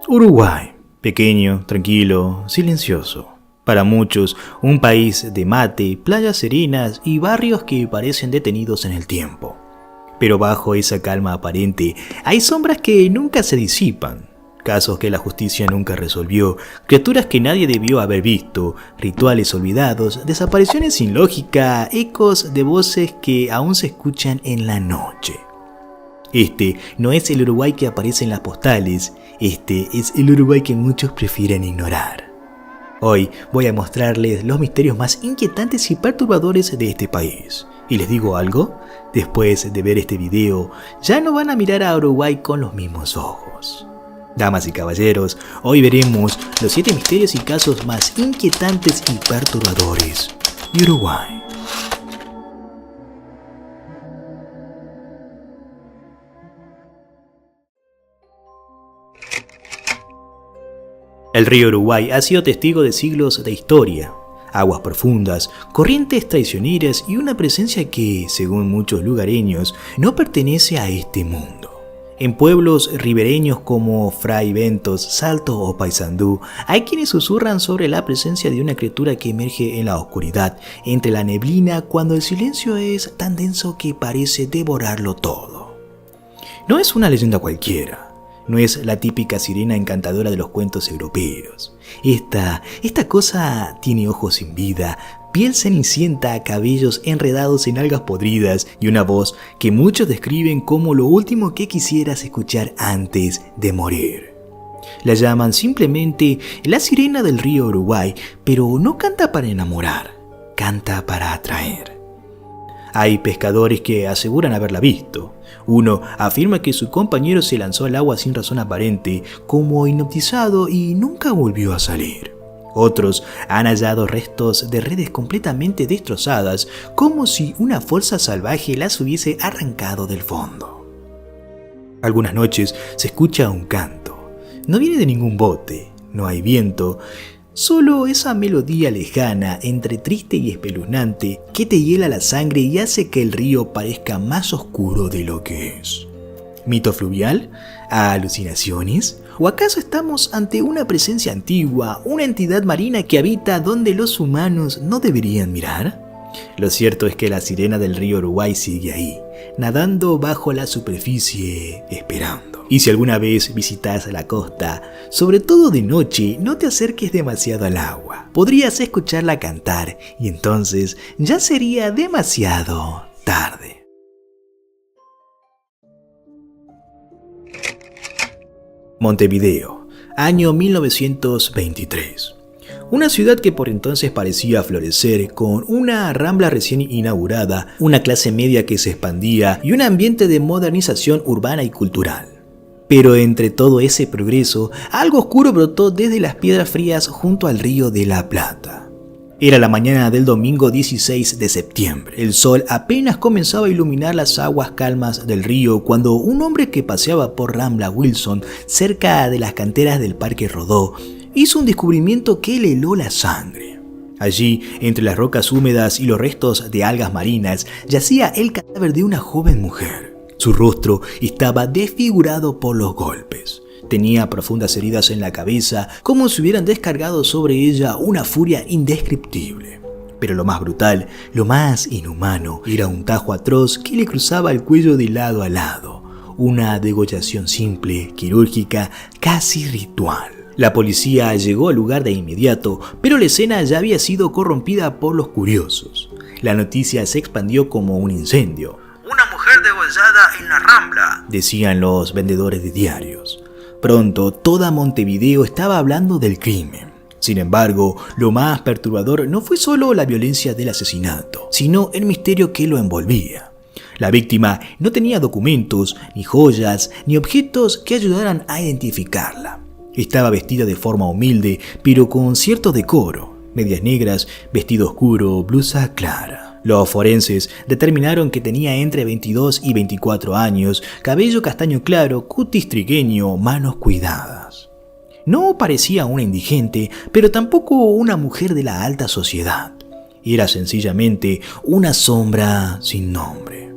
Uruguay, pequeño, tranquilo, silencioso. Para muchos, un país de mate, playas serenas y barrios que parecen detenidos en el tiempo. Pero bajo esa calma aparente, hay sombras que nunca se disipan. Casos que la justicia nunca resolvió, criaturas que nadie debió haber visto, rituales olvidados, desapariciones sin lógica, ecos de voces que aún se escuchan en la noche. Este no es el Uruguay que aparece en las postales, este es el Uruguay que muchos prefieren ignorar. Hoy voy a mostrarles los misterios más inquietantes y perturbadores de este país. Y les digo algo, después de ver este video, ya no van a mirar a Uruguay con los mismos ojos. Damas y caballeros, hoy veremos los 7 misterios y casos más inquietantes y perturbadores de Uruguay. El río Uruguay ha sido testigo de siglos de historia, aguas profundas, corrientes traicioneras y una presencia que, según muchos lugareños, no pertenece a este mundo. En pueblos ribereños como Fray Bentos, Salto o Paysandú, hay quienes susurran sobre la presencia de una criatura que emerge en la oscuridad, entre la neblina, cuando el silencio es tan denso que parece devorarlo todo. No es una leyenda cualquiera. No es la típica sirena encantadora de los cuentos europeos. Esta cosa tiene ojos sin vida, piel cenicienta, cabellos enredados en algas podridas y una voz que muchos describen como lo último que quisieras escuchar antes de morir. La llaman simplemente la sirena del río Uruguay, pero no canta para enamorar, canta para atraer. Hay pescadores que aseguran haberla visto. Uno afirma que su compañero se lanzó al agua sin razón aparente, como hipnotizado y nunca volvió a salir. Otros han hallado restos de redes completamente destrozadas, como si una fuerza salvaje las hubiese arrancado del fondo. Algunas noches se escucha un canto. No viene de ningún bote, no hay viento, solo esa melodía lejana, entre triste y espeluznante, que te hiela la sangre y hace que el río parezca más oscuro de lo que es. ¿Mito fluvial? ¿Alucinaciones? ¿O acaso estamos ante una presencia antigua, una entidad marina que habita donde los humanos no deberían mirar? Lo cierto es que la sirena del río Uruguay sigue ahí, nadando bajo la superficie, esperando. Y si alguna vez visitas la costa, sobre todo de noche, no te acerques demasiado al agua. Podrías escucharla cantar y entonces ya sería demasiado tarde. Montevideo, año 1923. Una ciudad que por entonces parecía florecer, con una rambla recién inaugurada, una clase media que se expandía y un ambiente de modernización urbana y cultural. Pero entre todo ese progreso, algo oscuro brotó desde las piedras frías junto al río de la Plata. Era la mañana del domingo 16 de septiembre. El sol apenas comenzaba a iluminar las aguas calmas del río cuando un hombre que paseaba por Rambla Wilson, cerca de las canteras del Parque Rodó, hizo un descubrimiento que le heló la sangre. Allí, entre las rocas húmedas y los restos de algas marinas, yacía el cadáver de una joven mujer. Su rostro estaba desfigurado por los golpes. Tenía profundas heridas en la cabeza, como si hubieran descargado sobre ella una furia indescriptible. Pero lo más brutal, lo más inhumano, era un tajo atroz que le cruzaba el cuello de lado a lado. Una degollación simple, quirúrgica, casi ritual. La policía llegó al lugar de inmediato, pero la escena ya había sido corrompida por los curiosos. La noticia se expandió como un incendio. «Una mujer degollada en la Rambla», decían los vendedores de diarios. Pronto, toda Montevideo estaba hablando del crimen. Sin embargo, lo más perturbador no fue solo la violencia del asesinato, sino el misterio que lo envolvía. La víctima no tenía documentos, ni joyas, ni objetos que ayudaran a identificarla. Estaba vestida de forma humilde, pero con cierto decoro. Medias negras, vestido oscuro, blusa clara. Los forenses determinaron que tenía entre 22 y 24 años, cabello castaño claro, cutis trigueño, manos cuidadas. No parecía una indigente, pero tampoco una mujer de la alta sociedad. Era sencillamente una sombra sin nombre.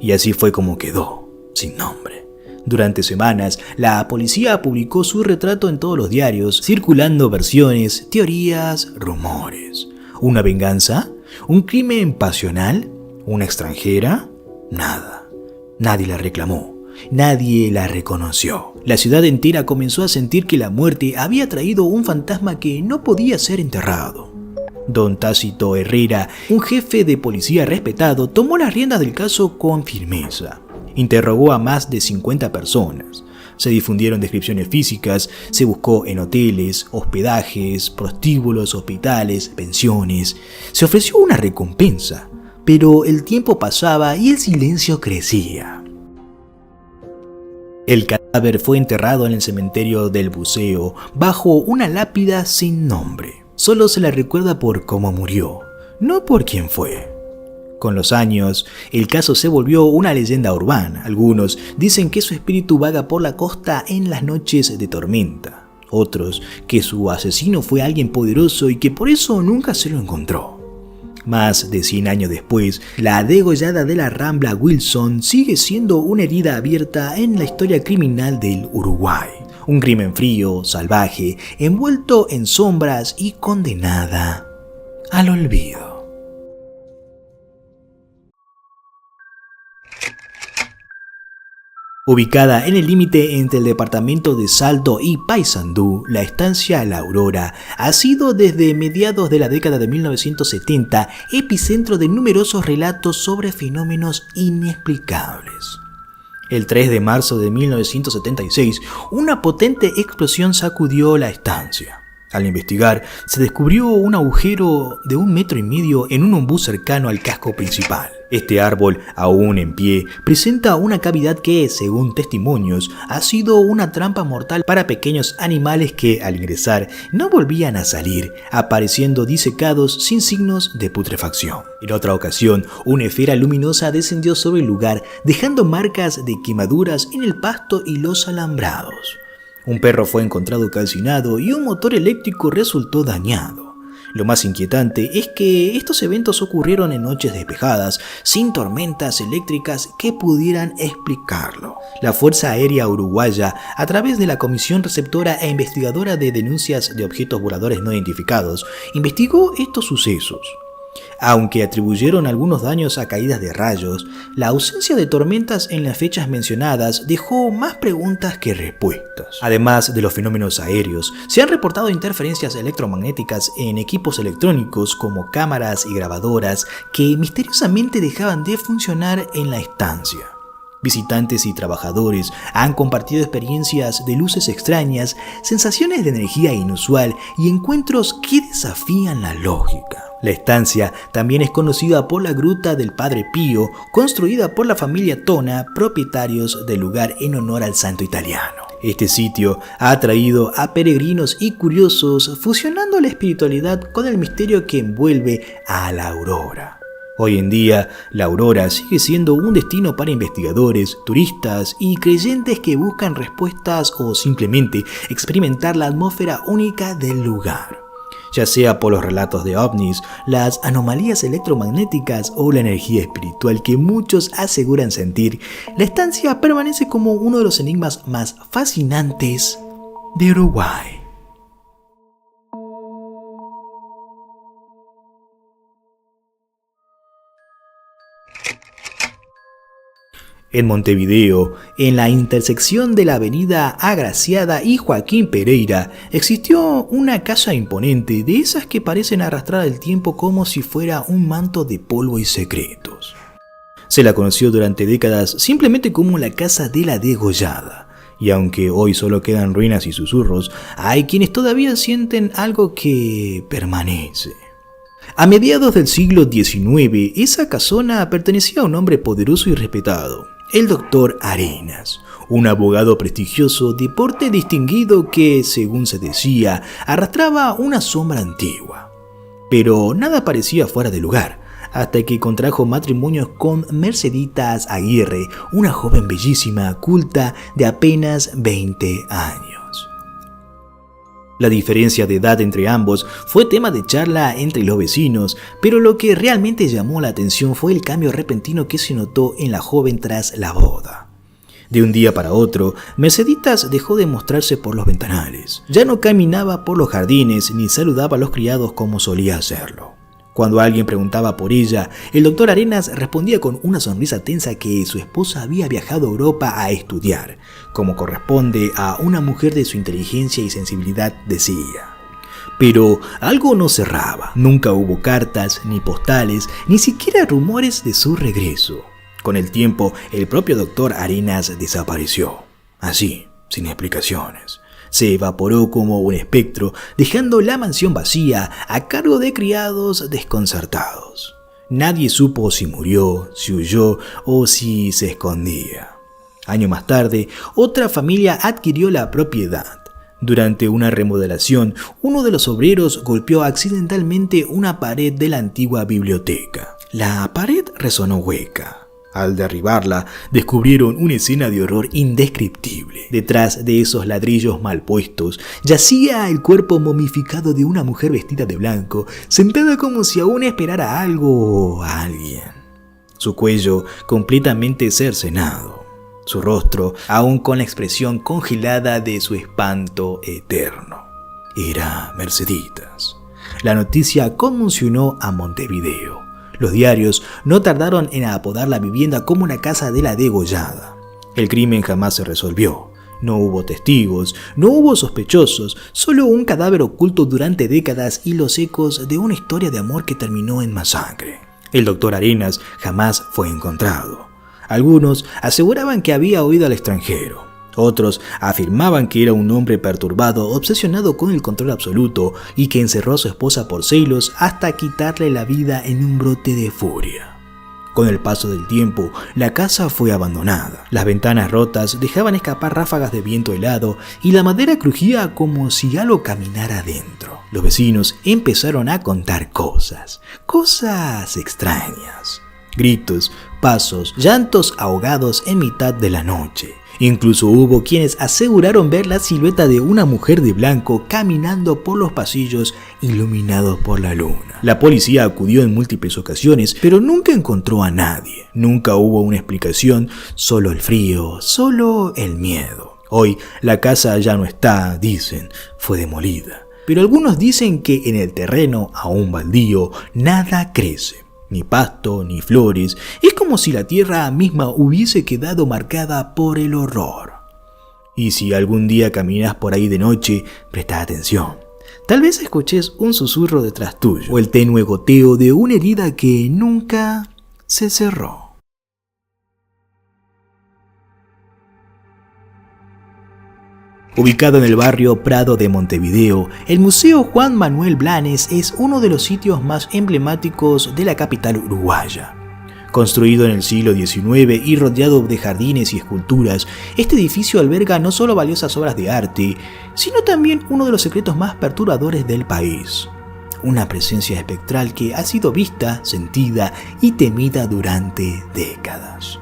Y así fue como quedó, sin nombre. Durante semanas, la policía publicó su retrato en todos los diarios, circulando versiones, teorías, rumores. ¿Una venganza? ¿Un crimen pasional? ¿Una extranjera? Nada. Nadie la reclamó. Nadie la reconoció. La ciudad entera comenzó a sentir que la muerte había traído un fantasma que no podía ser enterrado. Don Tácito Herrera, un jefe de policía respetado, tomó las riendas del caso con firmeza. Interrogó a más de 50 personas. Se difundieron descripciones físicas, se buscó en hoteles, hospedajes, prostíbulos, hospitales, pensiones. Se ofreció una recompensa, pero el tiempo pasaba y el silencio crecía. El cadáver fue enterrado en el cementerio del Buceo, bajo una lápida sin nombre. Solo se la recuerda por cómo murió, no por quién fue. Con los años, el caso se volvió una leyenda urbana. Algunos dicen que su espíritu vaga por la costa en las noches de tormenta. Otros, que su asesino fue alguien poderoso y que por eso nunca se lo encontró. Más de 100 años después, la degollada de la Rambla Wilson sigue siendo una herida abierta en la historia criminal del Uruguay. Un crimen frío, salvaje, envuelto en sombras y condenada al olvido. Ubicada en el límite entre el departamento de Salto y Paysandú, la estancia La Aurora ha sido desde mediados de la década de 1970 epicentro de numerosos relatos sobre fenómenos inexplicables. El 3 de marzo de 1976, una potente explosión sacudió la estancia. Al investigar, se descubrió un agujero de 1,5 metros en un ombú cercano al casco principal. Este árbol, aún en pie, presenta una cavidad que, según testimonios, ha sido una trampa mortal para pequeños animales que, al ingresar, no volvían a salir, apareciendo disecados sin signos de putrefacción. En otra ocasión, una esfera luminosa descendió sobre el lugar, dejando marcas de quemaduras en el pasto y los alambrados. Un perro fue encontrado calcinado y un motor eléctrico resultó dañado. Lo más inquietante es que estos eventos ocurrieron en noches despejadas, sin tormentas eléctricas que pudieran explicarlo. La Fuerza Aérea Uruguaya, a través de la Comisión Receptora e Investigadora de Denuncias de Objetos Voladores No Identificados, investigó estos sucesos. Aunque atribuyeron algunos daños a caídas de rayos, la ausencia de tormentas en las fechas mencionadas dejó más preguntas que respuestas. Además de los fenómenos aéreos, se han reportado interferencias electromagnéticas en equipos electrónicos como cámaras y grabadoras que misteriosamente dejaban de funcionar en la estancia. Visitantes y trabajadores han compartido experiencias de luces extrañas, sensaciones de energía inusual y encuentros que desafían la lógica. La estancia también es conocida por la Gruta del Padre Pío, construida por la familia Tona, propietarios del lugar en honor al santo italiano. Este sitio ha atraído a peregrinos y curiosos, fusionando la espiritualidad con el misterio que envuelve a la Aurora. Hoy en día, la Aurora sigue siendo un destino para investigadores, turistas y creyentes que buscan respuestas o simplemente experimentar la atmósfera única del lugar. Ya sea por los relatos de ovnis, las anomalías electromagnéticas o la energía espiritual que muchos aseguran sentir, la estancia permanece como uno de los enigmas más fascinantes de Uruguay. En Montevideo, en la intersección de la avenida Agraciada y Joaquín Pereira, existió una casa imponente de esas que parecen arrastrar el tiempo como si fuera un manto de polvo y secretos. Se la conoció durante décadas simplemente como la Casa de la Degollada, y aunque hoy solo quedan ruinas y susurros, hay quienes todavía sienten algo que permanece. A mediados del siglo XIX, esa casona pertenecía a un hombre poderoso y respetado, el Dr. Arenas, un abogado prestigioso de porte distinguido que, según se decía, arrastraba una sombra antigua. Pero nada parecía fuera de lugar, hasta que contrajo matrimonios con Merceditas Aguirre, una joven bellísima, culta, de apenas 20 años. La diferencia de edad entre ambos fue tema de charla entre los vecinos, pero lo que realmente llamó la atención fue el cambio repentino que se notó en la joven tras la boda. De un día para otro, Merceditas dejó de mostrarse por los ventanales. Ya no caminaba por los jardines ni saludaba a los criados como solía hacerlo. Cuando alguien preguntaba por ella, el doctor Arenas respondía con una sonrisa tensa que su esposa había viajado a Europa a estudiar, como corresponde a una mujer de su inteligencia y sensibilidad, decía. Pero algo no cerraba. Nunca hubo cartas, ni postales, ni siquiera rumores de su regreso. Con el tiempo, el propio doctor Arenas desapareció. Así, sin explicaciones. Se evaporó como un espectro, dejando la mansión vacía a cargo de criados desconcertados. Nadie supo si murió, si huyó o si se escondía. Años más tarde, otra familia adquirió la propiedad. Durante una remodelación, uno de los obreros golpeó accidentalmente una pared de la antigua biblioteca. La pared resonó hueca. Al derribarla, descubrieron una escena de horror indescriptible. Detrás de esos ladrillos mal puestos, yacía el cuerpo momificado de una mujer vestida de blanco, sentada como si aún esperara algo o a alguien. Su cuello completamente cercenado. Su rostro, aún con la expresión congelada de su espanto eterno. Era Merceditas. La noticia conmocionó a Montevideo. Los diarios no tardaron en apodar la vivienda como la casa de la degollada. El crimen jamás se resolvió. No hubo testigos, no hubo sospechosos, solo un cadáver oculto durante décadas y los ecos de una historia de amor que terminó en masacre. El doctor Arenas jamás fue encontrado. Algunos aseguraban que había huido al extranjero. Otros afirmaban que era un hombre perturbado, obsesionado con el control absoluto y que encerró a su esposa por celos hasta quitarle la vida en un brote de furia. Con el paso del tiempo, la casa fue abandonada. Las ventanas rotas dejaban escapar ráfagas de viento helado y la madera crujía como si algo caminara dentro. Los vecinos empezaron a contar cosas extrañas. Gritos, pasos, llantos ahogados en mitad de la noche. Incluso hubo quienes aseguraron ver la silueta de una mujer de blanco caminando por los pasillos iluminados por la luna. La policía acudió en múltiples ocasiones, pero nunca encontró a nadie. Nunca hubo una explicación, solo el frío, solo el miedo. Hoy la casa ya no está, dicen, fue demolida. Pero algunos dicen que en el terreno, aún baldío, nada crece. Ni pasto, ni flores, es como si la tierra misma hubiese quedado marcada por el horror. Y si algún día caminas por ahí de noche, presta atención. Tal vez escuches un susurro detrás tuyo, o el tenue goteo de una herida que nunca se cerró. Ubicado en el barrio Prado de Montevideo, el Museo Juan Manuel Blanes es uno de los sitios más emblemáticos de la capital uruguaya. Construido en el siglo XIX y rodeado de jardines y esculturas, este edificio alberga no solo valiosas obras de arte, sino también uno de los secretos más perturbadores del país. Una presencia espectral que ha sido vista, sentida y temida durante décadas.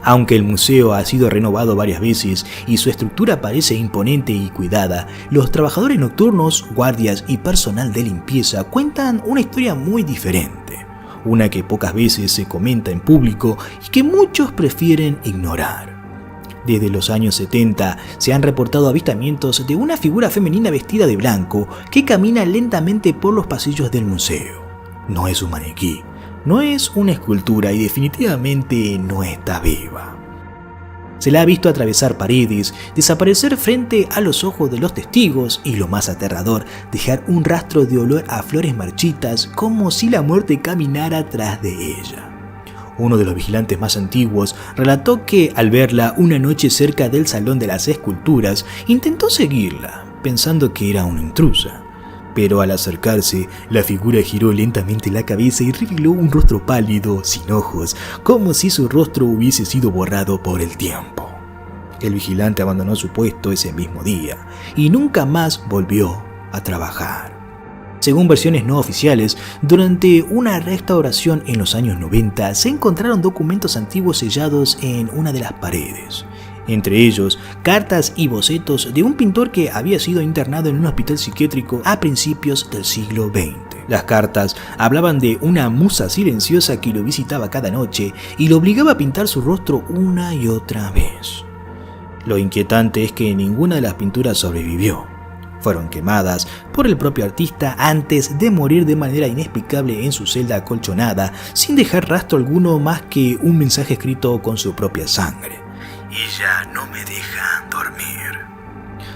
Aunque el museo ha sido renovado varias veces y su estructura parece imponente y cuidada, los trabajadores nocturnos, guardias y personal de limpieza cuentan una historia muy diferente. Una que pocas veces se comenta en público y que muchos prefieren ignorar. Desde los años 70 se han reportado avistamientos de una figura femenina vestida de blanco que camina lentamente por los pasillos del museo. No es un maniquí. No es una escultura y definitivamente no está viva. Se la ha visto atravesar paredes, desaparecer frente a los ojos de los testigos y, lo más aterrador, dejar un rastro de olor a flores marchitas como si la muerte caminara tras de ella. Uno de los vigilantes más antiguos relató que al verla una noche cerca del Salón de las Esculturas, intentó seguirla, pensando que era una intrusa. Pero al acercarse, la figura giró lentamente la cabeza y reveló un rostro pálido, sin ojos, como si su rostro hubiese sido borrado por el tiempo. El vigilante abandonó su puesto ese mismo día y nunca más volvió a trabajar. Según versiones no oficiales, durante una restauración en los años 90 se encontraron documentos antiguos sellados en una de las paredes. Entre ellos, cartas y bocetos de un pintor que había sido internado en un hospital psiquiátrico a principios del siglo XX. Las cartas hablaban de una musa silenciosa que lo visitaba cada noche y lo obligaba a pintar su rostro una y otra vez. Lo inquietante es que ninguna de las pinturas sobrevivió. Fueron quemadas por el propio artista antes de morir de manera inexplicable en su celda acolchonada, sin dejar rastro alguno más que un mensaje escrito con su propia sangre. Y ya no me dejan dormir.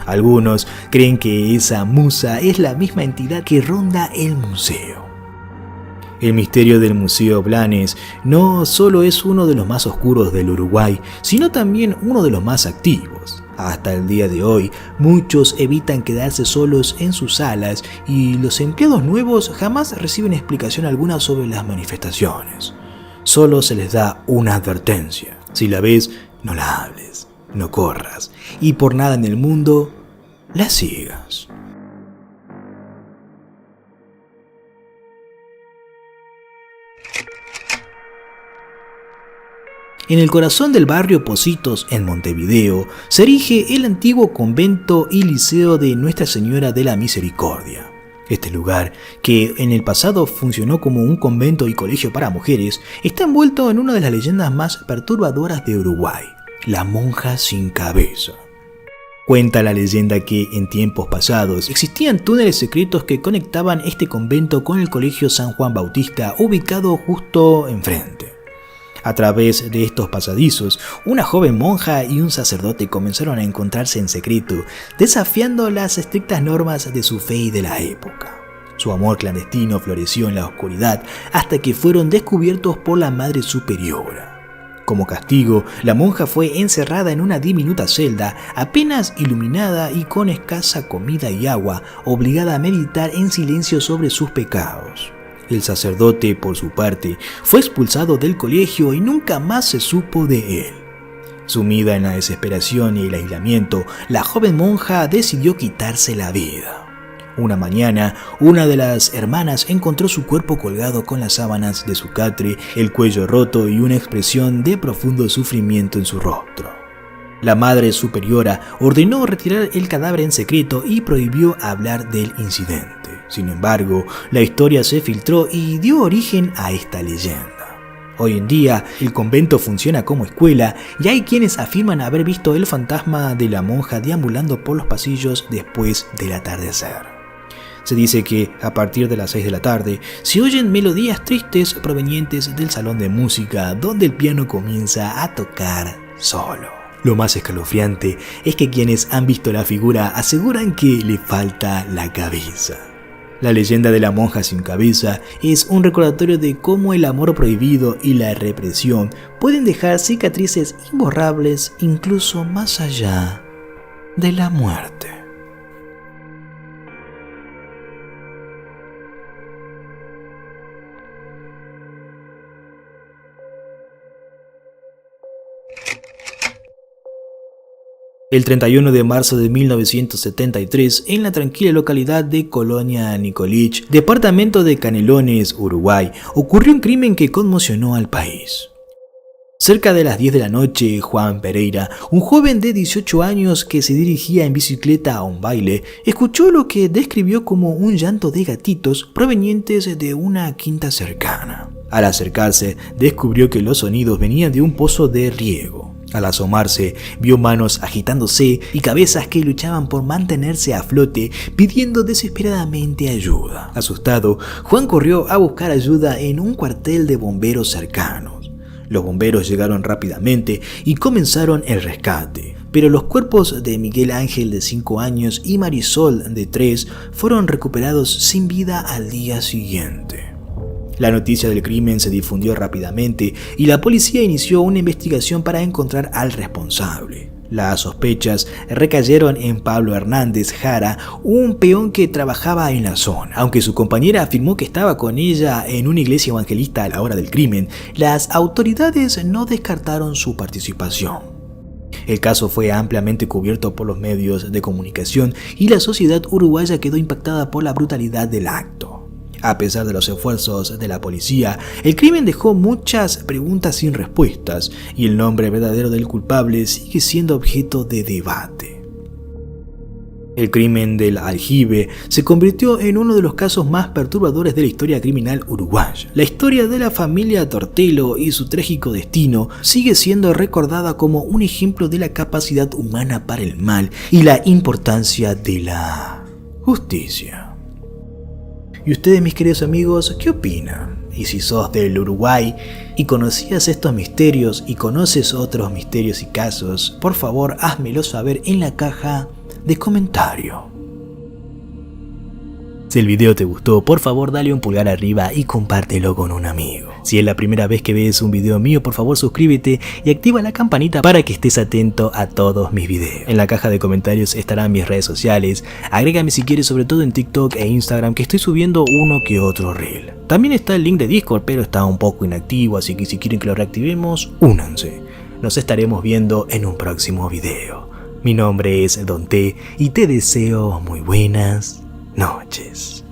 Algunos creen que esa musa es la misma entidad que ronda el museo. El misterio del Museo Blanes no solo es uno de los más oscuros del Uruguay, sino también uno de los más activos. Hasta el día de hoy, muchos evitan quedarse solos en sus salas y los empleados nuevos jamás reciben explicación alguna sobre las manifestaciones. Solo se les da una advertencia. Si la ves, no la hables, no corras y por nada en el mundo la sigas. En el corazón del barrio Pocitos, en Montevideo, se erige el antiguo convento y liceo de Nuestra Señora de la Misericordia. Este lugar, que en el pasado funcionó como un convento y colegio para mujeres, está envuelto en una de las leyendas más perturbadoras de Uruguay, la monja sin cabeza. Cuenta la leyenda que en tiempos pasados existían túneles secretos que conectaban este convento con el colegio San Juan Bautista, ubicado justo enfrente. A través de estos pasadizos, una joven monja y un sacerdote comenzaron a encontrarse en secreto, desafiando las estrictas normas de su fe y de la época. Su amor clandestino floreció en la oscuridad hasta que fueron descubiertos por la Madre Superiora. Como castigo, la monja fue encerrada en una diminuta celda, apenas iluminada y con escasa comida y agua, obligada a meditar en silencio sobre sus pecados. El sacerdote, por su parte, fue expulsado del colegio y nunca más se supo de él. Sumida en la desesperación y el aislamiento, la joven monja decidió quitarse la vida. Una mañana, una de las hermanas encontró su cuerpo colgado con las sábanas de su catre, el cuello roto y una expresión de profundo sufrimiento en su rostro. La Madre Superiora ordenó retirar el cadáver en secreto y prohibió hablar del incidente. Sin embargo, la historia se filtró y dio origen a esta leyenda. Hoy en día, el convento funciona como escuela y hay quienes afirman haber visto el fantasma de la monja deambulando por los pasillos después del atardecer. Se dice que, a partir de las 6 de la tarde, se oyen melodías tristes provenientes del salón de música, donde el piano comienza a tocar solo. Lo más escalofriante es que quienes han visto la figura aseguran que le falta la cabeza. La leyenda de la monja sin cabeza es un recordatorio de cómo el amor prohibido y la represión pueden dejar cicatrices imborrables incluso más allá de la muerte. El 31 de marzo de 1973, en la tranquila localidad de Colonia Nicolich, departamento de Canelones, Uruguay, ocurrió un crimen que conmocionó al país. Cerca de las 10 de la noche, Juan Pereira, un joven de 18 años que se dirigía en bicicleta a un baile, escuchó lo que describió como un llanto de gatitos provenientes de una quinta cercana. Al acercarse, descubrió que los sonidos venían de un pozo de riego. Al asomarse, vio manos agitándose y cabezas que luchaban por mantenerse a flote, pidiendo desesperadamente ayuda. Asustado, Juan corrió a buscar ayuda en un cuartel de bomberos cercanos. Los bomberos llegaron rápidamente y comenzaron el rescate, pero los cuerpos de Miguel Ángel, de 5 años, y Marisol, de 3, fueron recuperados sin vida al día siguiente. La noticia del crimen se difundió rápidamente y la policía inició una investigación para encontrar al responsable. Las sospechas recayeron en Pablo Hernández Jara, un peón que trabajaba en la zona. Aunque su compañera afirmó que estaba con ella en una iglesia evangelista a la hora del crimen, las autoridades no descartaron su participación. El caso fue ampliamente cubierto por los medios de comunicación y la sociedad uruguaya quedó impactada por la brutalidad del acto. A pesar de los esfuerzos de la policía, el crimen dejó muchas preguntas sin respuestas y el nombre verdadero del culpable sigue siendo objeto de debate. El crimen del aljibe se convirtió en uno de los casos más perturbadores de la historia criminal uruguaya. La historia de la familia Tortello y su trágico destino sigue siendo recordada como un ejemplo de la capacidad humana para el mal y la importancia de la justicia. ¿Y ustedes, mis queridos amigos, qué opinan? Y si sos del Uruguay y conocías estos misterios y conoces otros misterios y casos, por favor házmelo saber en la caja de comentario. Si el video te gustó, por favor dale un pulgar arriba y compártelo con un amigo. Si es la primera vez que ves un video mío, por favor suscríbete y activa la campanita para que estés atento a todos mis videos. En la caja de comentarios estarán mis redes sociales, agrégame si quieres, sobre todo en TikTok e Instagram, que estoy subiendo uno que otro reel. También está el link de Discord, pero está un poco inactivo, así que si quieren que lo reactivemos, únanse. Nos estaremos viendo en un próximo video. Mi nombre es Don T y te deseo muy buenas noches.